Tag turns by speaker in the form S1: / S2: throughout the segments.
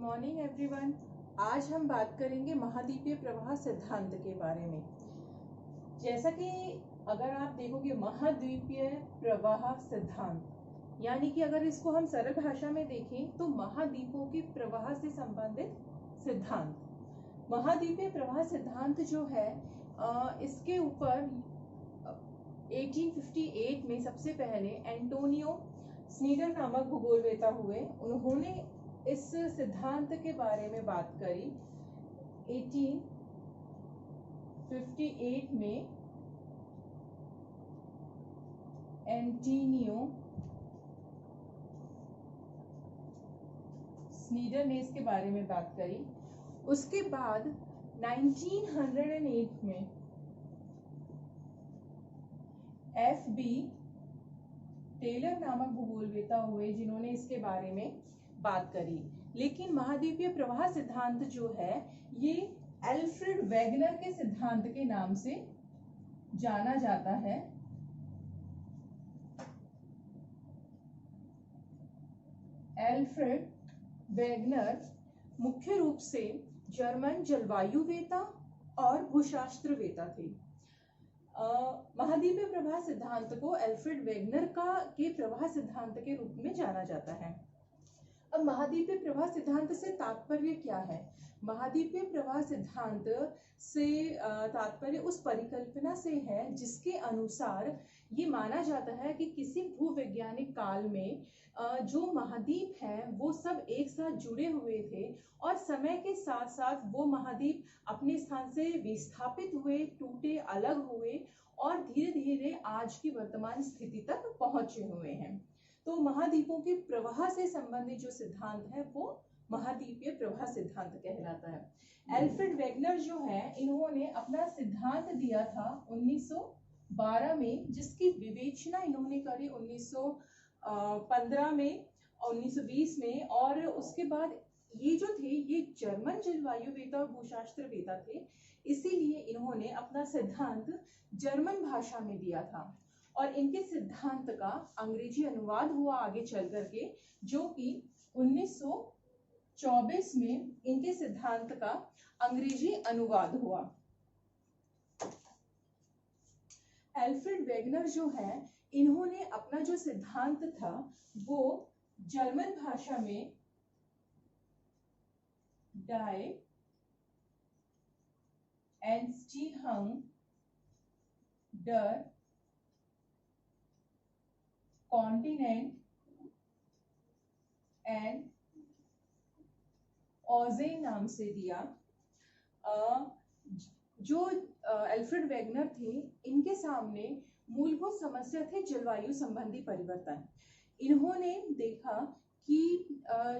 S1: Morning everyone. आज हम बात करेंगे महाद्वीपीय प्रवाह सिद्धांत के बारे में। जैसा कि अगर आप देखोगे महाद्वीपीय प्रवाह सिद्धांत यानी कि अगर इसको हम सरल भाषा में देखें तो महाद्वीपों के प्रवाह से संबंधित सिद्धांत। महाद्वीपीय प्रवाह सिद्धांत जो है इसके ऊपर 1858 में सबसे पहले एंटोनियो स्नीडर नामक भूगोलवेत्ता हुए, उन्होंने इस सिद्धांत के बारे में बात करी। 1858 में एंटोनियो स्नीडर ने इसके बारे में बात करी। उसके बाद 1908 में F.B. टेलर नामक भूगोलवेत्ता हुए, जिन्होंने इसके बारे में बात करी। लेकिन महाद्वीपीय प्रवाह सिद्धांत जो है ये एल्फ्रेड वेगनर के सिद्धांत के नाम से जाना जाता है। एल्फ्रेड वेगनर मुख्य रूप से जर्मन जलवायुवेत्ता और भूशास्त्रवेत्ता थे। महाद्वीपीय प्रवाह सिद्धांत को एल्फ्रेड वेगनर के प्रवाह सिद्धांत के रूप में जाना जाता है। अब महाद्वीपीय प्रवाह सिद्धांत से तात्पर्य क्या है? महाद्वीपीय प्रवाह सिद्धांत से तात्पर्य उस परिकल्पना से है जिसके अनुसार ये माना जाता है कि किसी भूवैज्ञानिक काल में जो महाद्वीप हैं वो सब एक साथ जुड़े हुए थे और समय के साथ साथ वो महाद्वीप अपने स्थान से विस्थापित हुए, टूटे, अलग हुए और धीरे धीरे आज की वर्तमान स्थिति तक पहुंचे हुए हैं। तो महाद्वीपों के प्रवाह से संबंधित जो सिद्धांत है वो महाद्वीपीय प्रवाह सिद्धांत कहलाता है। एल्फ्रेड वेगनर जो है, इन्होंने अपना सिद्धांत दिया था 1912 में, जिसकी विवेचना इन्होंने करी 1915 में, 1920 में, और उसके बाद ये जो थे ये जर्मन जलवायुवेत्ता और भूशास्त्रवेत्ता थे, इसीलिए इन्होंने अपना सिद्धांत जर्मन भाषा में दिया था और इनके सिद्धांत का अंग्रेजी अनुवाद हुआ आगे चल करके, जो कि 1924 में इनके सिद्धांत का अंग्रेजी अनुवाद हुआ। एल्फ्रेड वेगनर जो है, इन्होंने अपना जो सिद्धांत था वो जर्मन भाषा में डाई एंस्टीहंग डर कॉन्टिनेंट एंड ओजे नाम से दिया। जो एल्फ्रेड वेगनर थे, इनके सामने मूलभूत समस्या थे जलवायु संबंधी परिवर्तन। इन्होंने देखा कि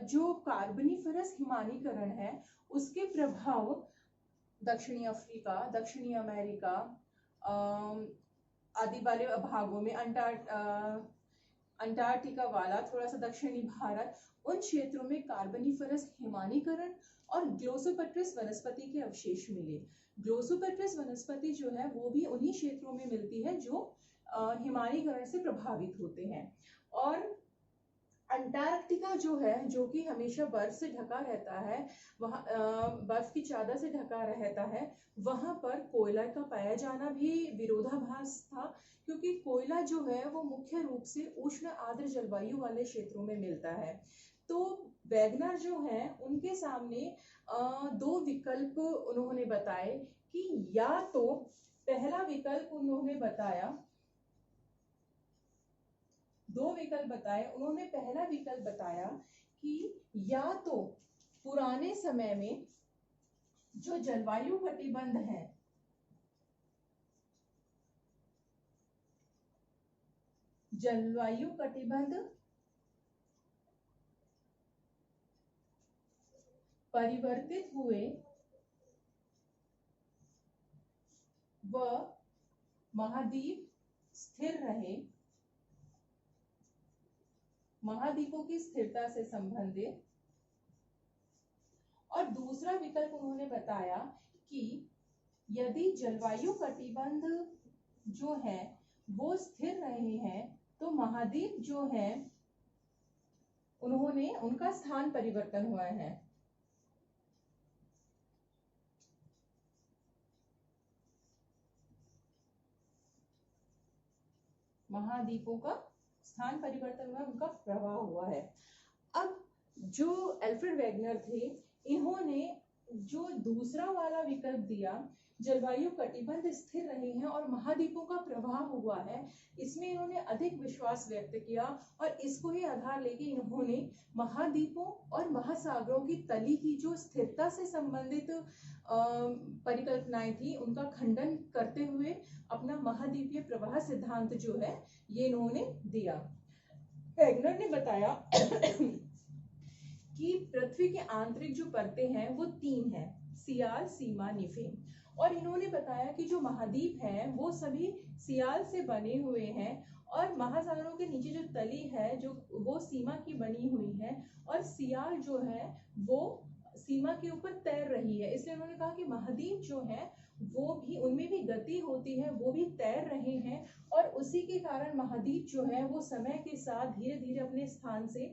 S1: जो कार्बनिफरस हिमानीकरण है उसके प्रभाव दक्षिणी अफ्रीका, दक्षिणी अमेरिका आदि वाले भागों में, अंटार्कटिका वाला, थोड़ा सा दक्षिणी भारत, उन क्षेत्रों में कार्बनिफरस हिमानीकरण और ग्लोसोपेट्रिस वनस्पति के अवशेष मिले। ग्लोसोपेट्रिस वनस्पति जो है वो भी उन्हीं क्षेत्रों में मिलती है जो हिमानीकरण से प्रभावित होते हैं। और अंटार्कटिका जो है, जो कि हमेशा बर्फ से ढका रहता है, वहाँ बर्फ की चादर से ढका रहता है, वहां पर कोयला का पाया जाना भी विरोधाभास था, क्योंकि कोयला जो है वो मुख्य रूप से उष्ण आर्द्र जलवायु वाले क्षेत्रों में मिलता है। तो वेगनर जो है, उनके सामने दो विकल्प उन्होंने बताए कि या तो पहला विकल्प उन्होंने बताया, दो विकल्प बताए उन्होंने। पहला विकल्प बताया कि या तो पुराने समय में जो जलवायु कटिबंध है, जलवायु कटिबंध परिवर्तित हुए व महाद्वीप स्थिर रहे, महाद्वीपों की स्थिरता से संबंधित। और दूसरा विकल्प उन्होंने बताया कि यदि जलवायु कटिबंध जो है वो स्थिर रहे हैं तो महाद्वीप जो है उन्होंने उनका स्थान परिवर्तन हुआ है। महाद्वीपों का स्थान परिवर्तन हुआ, उनका प्रवाह हुआ है। अब जो एल्फ्रेड वेगनर थे, इन्होंने जो दूसरा वाला विकल्प दिया, जलवायु कटिबंध स्थिर रही है और महाद्वीपों का प्रवाह हुआ है, इसमें इन्होंने अधिक विश्वास व्यक्त किया और इसको ही आधार लेके इन्होंने महाद्वीपों और महासागरों की तली की जो स्थिरता से संबंधित परिकल्पनाएं थी, उनका खंडन करते हुए अपना महाद्वीपीय प्रवाह सिद्धांत जो है ये इन्होंने दिया। वेगनर ने बताया कि पृथ्वी के आंतरिक जो परतें हैं वो 3 हैं, सियाल, सीमा, निफे। और इन्होंने बताया कि जो महाद्वीप हैं वो सभी सियाल से बने हुए हैं और महासागरों के नीचे जो तली है जो वो सीमा की बनी हुई है और सियाल जो है वो सीमा के ऊपर तैर रही है। इसलिए उन्होंने कहा कि महाद्वीप जो है वो भी, उनमें भी गति होती है, वो भी तैर रहे हैं और उसी के कारण महाद्वीप जो है वो समय के साथ धीरे धीरे अपने स्थान से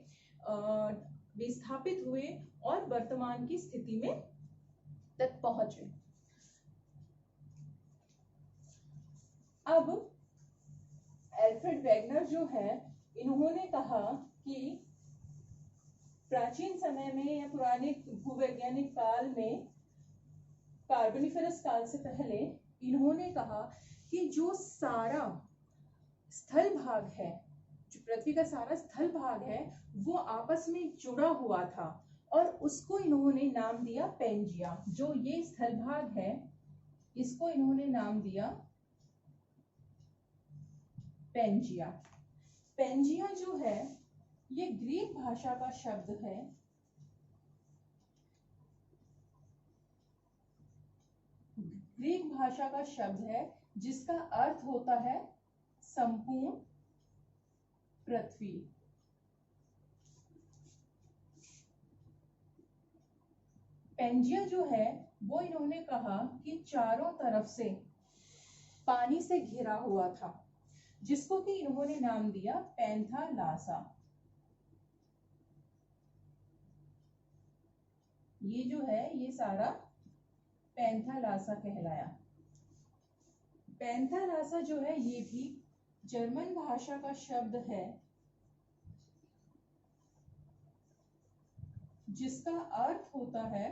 S1: विस्थापित हुए और वर्तमान की स्थिति में तक पहुंचे। अब एल्फ्रेड वेगनर जो है, इन्होंने कहा कि प्राचीन समय में या पुराने भूवैज्ञानिक काल में, कार्बोनिफेरस काल से पहले, इन्होंने कहा कि जो सारा स्थल भाग है, जो पृथ्वी का सारा स्थल भाग है, वो आपस में जुड़ा हुआ था और उसको इन्होंने नाम दिया पेंजिया। जो ये स्थल भाग है इसको इन्होंने नाम दिया पेंजिया। पेंजिया जो है ये ग्रीक भाषा का शब्द है। ग्रीक भाषा का शब्द है जिसका अर्थ होता है संपूर्ण पृथ्वी। पेंजिया जो है वो इन्होंने कहा कि चारों तरफ से पानी से घिरा हुआ था, जिसको कि इन्होंने नाम दिया पैंथालासा। ये जो है ये सारा पैंथालासा कहलाया। पैंथालासा जो है ये भी जर्मन भाषा का शब्द है जिसका अर्थ होता है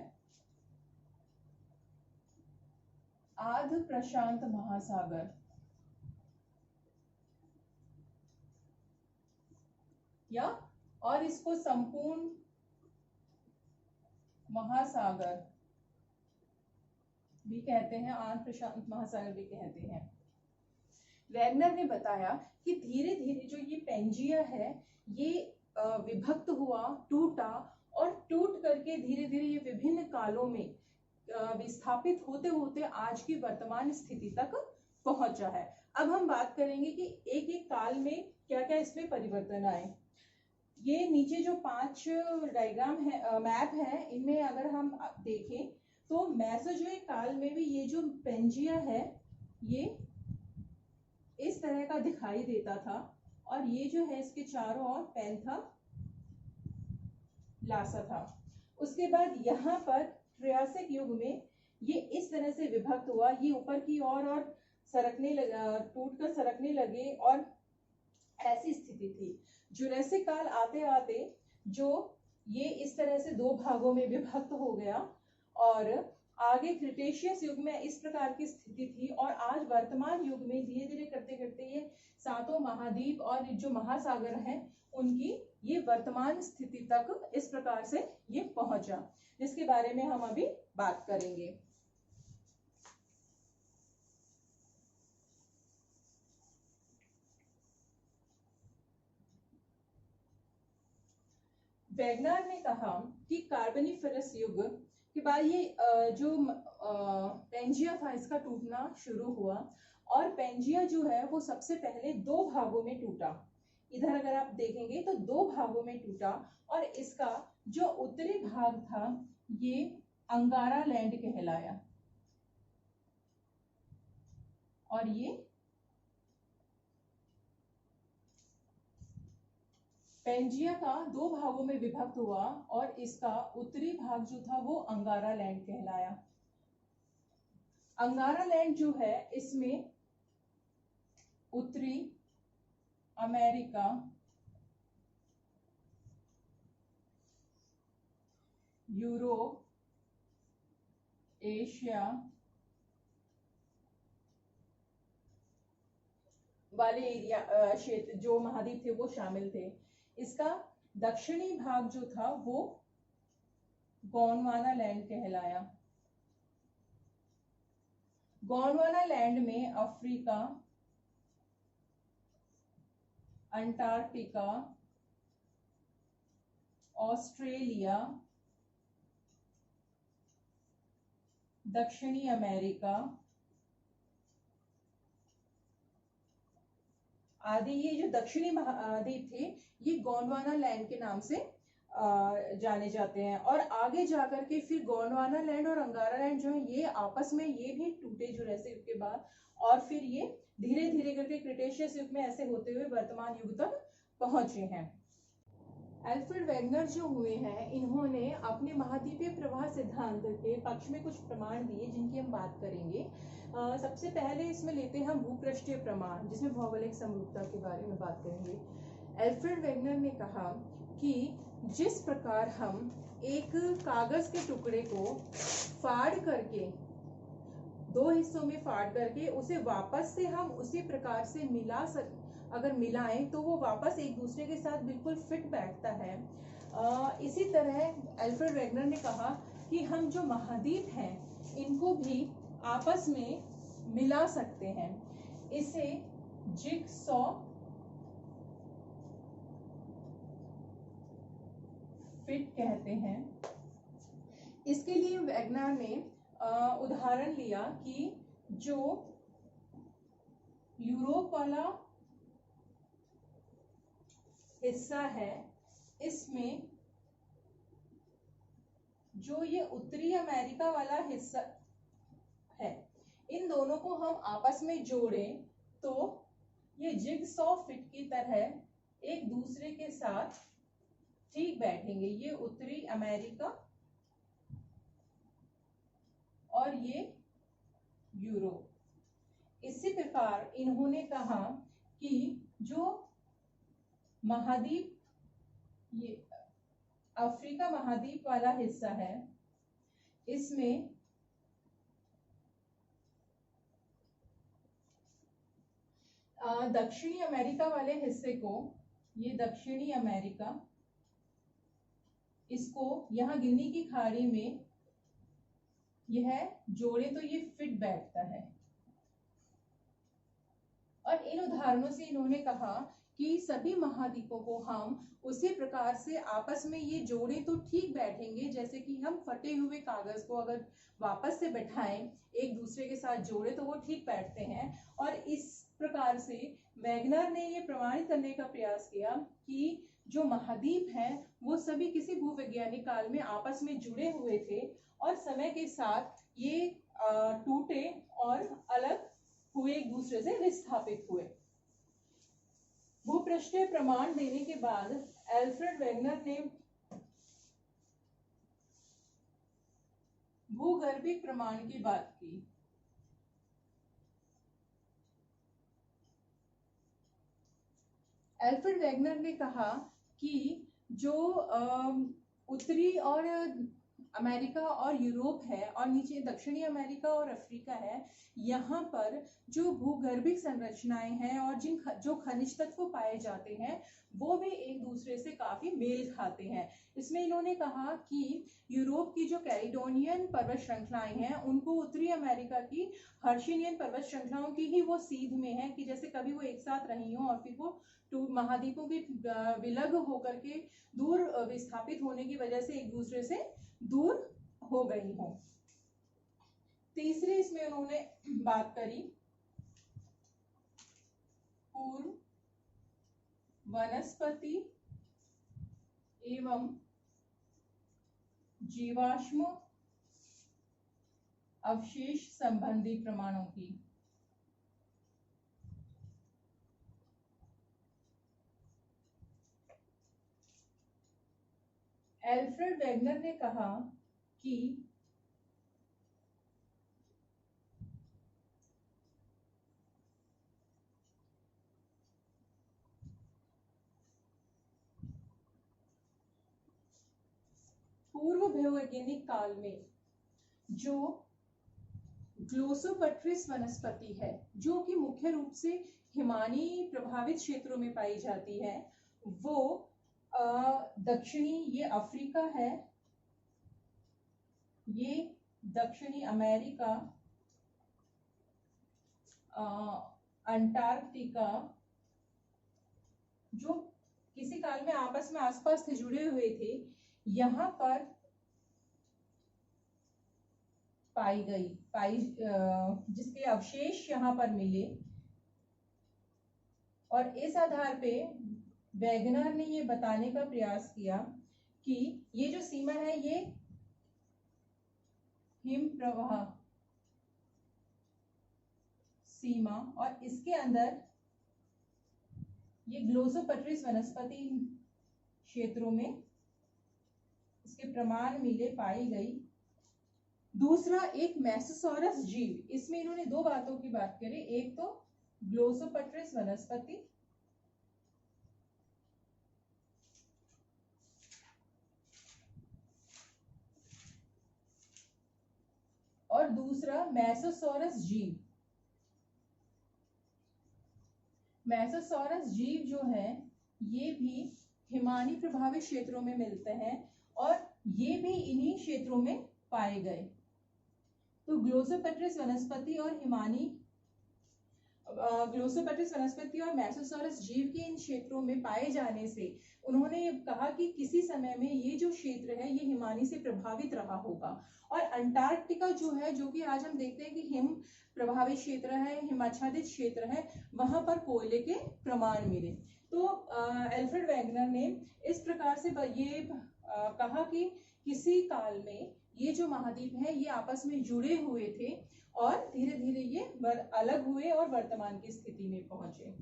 S1: आध प्रशांत महासागर। या और इसको संपूर्ण महासागर भी कहते हैं, आंध्र प्रशांत महासागर भी कहते हैं। वेगनर ने बताया कि धीरे धीरे जो ये पेंजिया है ये विभक्त हुआ, टूटा और टूट करके धीरे धीरे ये विभिन्न कालों में विस्थापित होते होते आज की वर्तमान स्थिति तक पहुंचा है। अब हम बात करेंगे कि एक एक काल में क्या क्या इसमें परिवर्तन आए। ये नीचे जो 5 डायग्राम है, मैप है, इनमें अगर हम देखें तो मेसोजोइक काल में भी ये जो पेंजिया है ये इस तरह का दिखाई देता था और ये जो है इसके चारों ओर पैंथालासा था। उसके बाद यहाँ पर ट्रियासिक युग में ये इस तरह से विभक्त हुआ, ये ऊपर की ओर और सरकने लगा, टूटकर सरकने लगे और ऐसी स्थिति थी। जुरासिक काल आते आते जो ये इस तरह से 2 भागों में विभक्त हो गया और आगे क्रिटेशियस युग में इस प्रकार की स्थिति थी और आज वर्तमान युग में धीरे धीरे करते करते ये 7 महाद्वीप और जो महासागर हैं उनकी ये वर्तमान स्थिति तक इस प्रकार से ये पहुंचा, जिसके बारे में हम अभी बात करेंगे। वेगनर ने कहा कि कार्बोनिफेरस युग के बाद ये जो पेंजिया था इसका टूटना शुरू हुआ और पेंजिया जो है वो सबसे पहले 2 भागों में टूटा। इधर अगर आप देखेंगे तो 2 भागों में टूटा और इसका जो उत्तरी भाग था ये अंगारा लैंड कहलाया और ये पेंजिया का 2 भागों में विभक्त हुआ और इसका उत्तरी भाग जो था वो अंगारा लैंड कहलाया। अंगारा लैंड जो है इसमें उत्तरी अमेरिका, यूरोप, एशिया वाले एरिया क्षेत्र जो महाद्वीप थे वो शामिल थे। इसका दक्षिणी भाग जो था वो गोंडवाना लैंड कहलाया। गोंडवाना लैंड में अफ्रीका, अंटार्कटिका, ऑस्ट्रेलिया, दक्षिणी अमेरिका आदि ये जो दक्षिणी महाद्वीप थे ये गोंडवाना लैंड के नाम से जाने जाते हैं। और आगे जाकर के फिर गोंडवाना लैंड और अंगारा लैंड जो है ये आपस में ये भी टूटे जुरासिक युग के बाद, और फिर ये धीरे धीरे करके क्रिटेशियस युग में ऐसे होते हुए वर्तमान युग तक पहुंचे हैं। अल्फ्रेड वेगनर जो हुए हैं इन्होंने अपने महाद्वीपीय प्रवाह सिद्धांत के पक्ष में कुछ प्रमाण दिए जिनकी हम बात करेंगे। सबसे पहले इसमें लेते हैं हम भूपृष्ठीय प्रमाण, जिसमें भौगोलिक समरूपता के बारे में बात करेंगे। अल्फ्रेड वेगनर ने कहा कि जिस प्रकार हम एक कागज के टुकड़े को फाड़ करके दो हिस्सों में फाड़ करके उसे वापस से हम उसी प्रकार से अगर मिलाएं तो वो वापस एक दूसरे के साथ बिल्कुल फिट बैठता है। इसी तरह अल्फ्रेड वेगनर ने कहा कि हम जो महाद्वीप हैं इनको भी आपस में मिला सकते हैं। इसे जिगसॉ फिट कहते हैं। इसके लिए वेगनर ने उदाहरण लिया कि जो यूरोप वाला हिस्सा है इसमें जो ये उत्तरी अमेरिका वाला हिस्सा है इन दोनों को हम आपस में जोड़ें तो ये जिगसॉ फिट की तरह एक दूसरे के साथ ठीक बैठेंगे। ये उत्तरी अमेरिका और ये यूरोप। इसी प्रकार इन्होंने कहा कि जो महाद्वीप ये अफ्रीका महाद्वीप वाला हिस्सा है इसमें दक्षिणी अमेरिका वाले हिस्से को, ये दक्षिणी अमेरिका, इसको यहाँ गिनी की खाड़ी में यह जोड़े तो ये फिट बैठता है। और इन उदाहरणों से इन्होंने कहा कि सभी महाद्वीपों को हम उसी प्रकार से आपस में ये जोड़े तो ठीक बैठेंगे जैसे कि हम फटे हुए कागज को अगर वापस से बैठाएं एक दूसरे के साथ जोड़े तो वो ठीक बैठते हैं। और इस प्रकार से वेगनर ने ये प्रमाणित करने का प्रयास किया कि जो महाद्वीप हैं वो सभी किसी भूवैज्ञानिक काल में आपस में जुड़े हुए थे और समय के साथ ये टूटे और अलग हुए, एक दूसरे से विस्थापित हुए। भूपृष्ठीय प्रमाण देने के बाद अल्फ्रेड वेगनर ने भूगर्भिक प्रमाण की बात की। अल्फ्रेड वेगनर ने कहा कि जो उत्तरी और अमेरिका और यूरोप है और नीचे दक्षिणी अमेरिका और अफ्रीका है, यहाँ पर जो भूगर्भिक संरचनाएं हैं और जो खनिज तत्व पाए जाते हैं वो भी एक दूसरे से काफी मेल खाते हैं। इसमें इन्होंने कहा कि यूरोप की जो कैलिडोनियन पर्वत श्रृंखलाएं हैं उनको उत्तरी अमेरिका की हर्षियन पर्वत श्रृंखलाओं की ही वो सीध में है कि जैसे कभी वो एक साथ रही हो और फिर वो महाद्वीपों के विलग होकर के दूर विस्थापित होने की वजह से एक दूसरे से दूर हो गई हो। तीसरी इसमें उन्होंने बात करी पूर्व वनस्पति एवं जीवाश्म अवशेष संबंधी प्रमाणों की। अल्फ्रेड वेगनर ने कहा कि प्लेटोवैज्ञानिक काल में जो ग्लोसोपट्रिस वनस्पति है, जो कि मुख्य रूप से हिमानी प्रभावित क्षेत्रों में पाई जाती है, वो दक्षिणी, ये अफ्रीका है, ये दक्षिणी अमेरिका, अंटार्कटिका, जो किसी काल में आपस में आसपास से जुड़े हुए थे, यहाँ पर जिसके अवशेष यहाँ पर मिले। और इस आधार पे वैगनर ने ये बताने का प्रयास किया कि ये जो सीमा है ये हिम प्रवाह सीमा, और इसके अंदर ये ग्लोसोपट्रिस वनस्पति क्षेत्रों में इसके प्रमाण मिले, पाई गई। दूसरा एक मेसोसॉरस जीव, इसमें इन्होंने दो बातों की बात करी, एक तो ग्लोसोपट्रिस वनस्पति और दूसरा मेसोसॉरस जीव। मेसोसॉरस जीव जो है ये भी हिमानी प्रभावित क्षेत्रों में मिलते हैं और ये भी इन्हीं क्षेत्रों में पाए गए। तो ग्लोसोपट्रिस वनस्पति और मेसोसॉरस जीव के इन क्षेत्रों में पाए जाने से उन्होंने कहा कि किसी समय में ये जो क्षेत्र है ये हिमानी से प्रभावित रहा होगा। और अंटार्कटिका जो है, जो कि आज हम देखते हैं कि हिम प्रभावित क्षेत्र है, हिमाच्छादित क्षेत्र है, वहां पर कोयले के प्रमाण मिले। तो एल्फ्रेड वैगनर ने इस प्रकार से ये कहा कि किसी काल में ये जो महाद्वीप है ये आपस में जुड़े हुए थे और धीरे धीरे ये अलग हुए और वर्तमान की स्थिति में पहुंचे।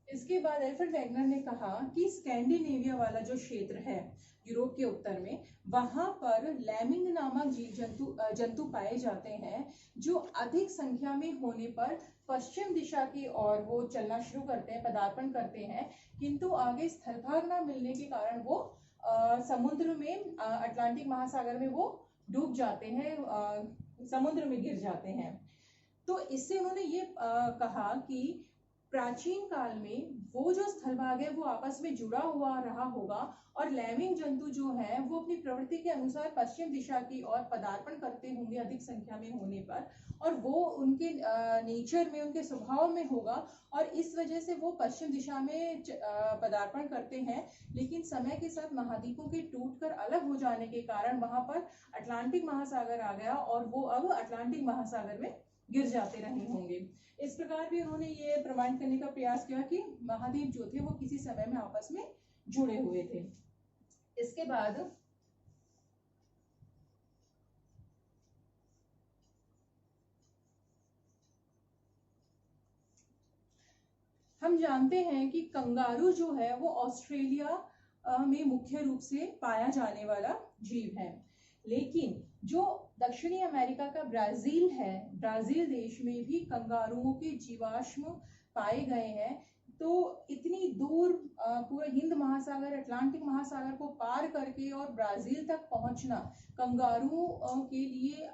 S1: इसके बाद एल्फ्रेड वैगनर ने कहा कि स्कैंडिनेविया वाला जो क्षेत्र है यूरोप के उत्तर में, वहां पर लैमिंग नामक जीव जंतु पाए जाते हैं, जो अधिक संख्या में होने पर पश्चिम दिशा की ओर वो चलना शुरू करते हैं, पदार्पण करते हैं, किंतु आगे स्थलभाग न मिलने के कारण वो समुद्र में, अटलांटिक महासागर में वो डूब जाते हैं, समुद्र में गिर जाते हैं। तो इससे उन्होंने ये कहा कि प्राचीन काल में वो जो स्थलभाग है वो आपस में जुड़ा हुआ रहा होगा और लैमिंग जंतु जो है वो अपनी प्रवृत्ति के अनुसार पश्चिम दिशा की ओर पदार्पण करते होंगे अधिक संख्या में होने पर, और वो उनके नेचर में, उनके स्वभाव में होगा और इस वजह से वो पश्चिम दिशा में पदार्पण करते हैं। लेकिन समय के साथ महाद्वीपों के टूटकर अलग हो जाने के कारण वहां पर अटलांटिक महासागर आ गया और वो अब अटलांटिक महासागर में गिर जाते रहे होंगे। इस प्रकार भी उन्होंने ये प्रमाणित करने का प्रयास किया कि महाद्वीप जो थे वो किसी समय में आपस में जुड़े हुए थे। इसके बाद हम जानते हैं कि कंगारू जो है वो ऑस्ट्रेलिया में मुख्य रूप से पाया जाने वाला जीव है, लेकिन जो दक्षिणी अमेरिका का ब्राजील है, ब्राजील देश में भी कंगारुओं के जीवाश्म पाए गए हैं। तो इतनी दूर पूरा हिंद महासागर, अटलांटिक महासागर को पार करके और ब्राजील तक पहुंचना कंगारुओं के लिए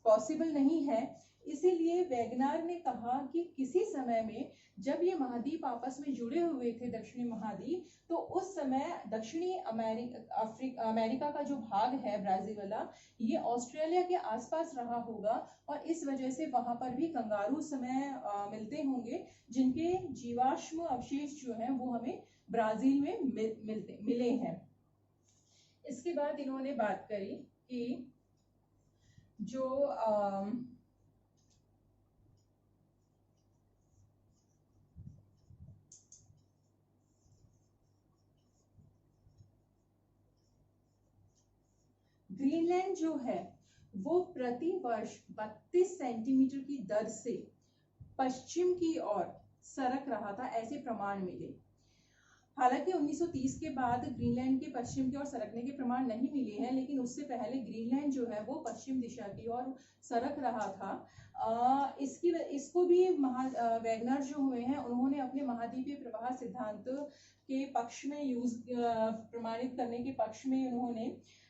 S1: पॉसिबल नहीं है। इसीलिए वैगनार ने कहा कि किसी समय में जब ये महाद्वीप आपस में जुड़े हुए थे, दक्षिणी महाद्वीप, तो उस समय दक्षिणी अमेरिका का जो भाग है ब्राजील वाला, ये ऑस्ट्रेलिया के आसपास रहा होगा और इस वजह से वहां पर भी कंगारू समय मिलते होंगे, जिनके जीवाश्म अवशेष जो हैं वो हमें ब्राजील में मिले हैं। इसके बाद इन्होंने बात करी कि जो ग्रीनलैंड जो है वो प्रति वर्ष 32 सेंटीमीटर की दर से पश्चिम की ओर सरक रहा था, ऐसे प्रमाण मिले। हालांकि 1930 के बाद ग्रीनलैंड के पश्चिम की ओर सरकने के प्रमाण नहीं मिले हैं, लेकिन उससे पहले ग्रीनलैंड जो है वो पश्चिम दिशा की ओर सरक रहा था। इसको भी वैगनर जो हुए हैं उन्होंने अपने महाद्वीपीय प्रवाह सिद्धांत के पक्ष में प्रमाणित करने के पक्ष में उन्होंने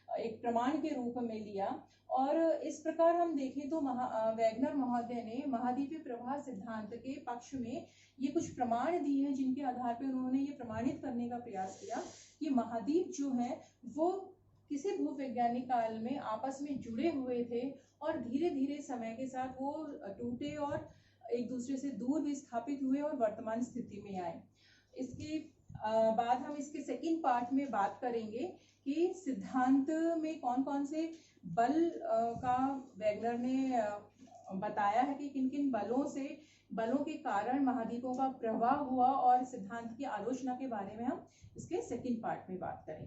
S1: एक प्रमाण के रूप में लिया। और इस प्रकार हम देखें तो वैगनर महोदय ने महाद्वीपीय प्रवाह सिद्धांत के पक्ष में ये कुछ प्रमाण दिए हैं, जिनके आधार पर उन्होंने ये प्रमाणित करने का प्रयास किया कि महाद्वीप जो है वो किसी भूवैज्ञानिक काल में आपस में जुड़े हुए थे और धीरे धीरे समय के साथ वो टूटे और एक दूसरे से दूर भी स्थापित हुए और वर्तमान स्थिति में आए। इसके बाद हम इसके सेकंड पार्ट में बात करेंगे कि सिद्धांत में कौन कौन से बल का वैगनर ने बताया है कि किन किन बलों के कारण महाद्वीपों का प्रवाह हुआ, और सिद्धांत की आलोचना के बारे में हम इसके सेकंड पार्ट में बात करेंगे।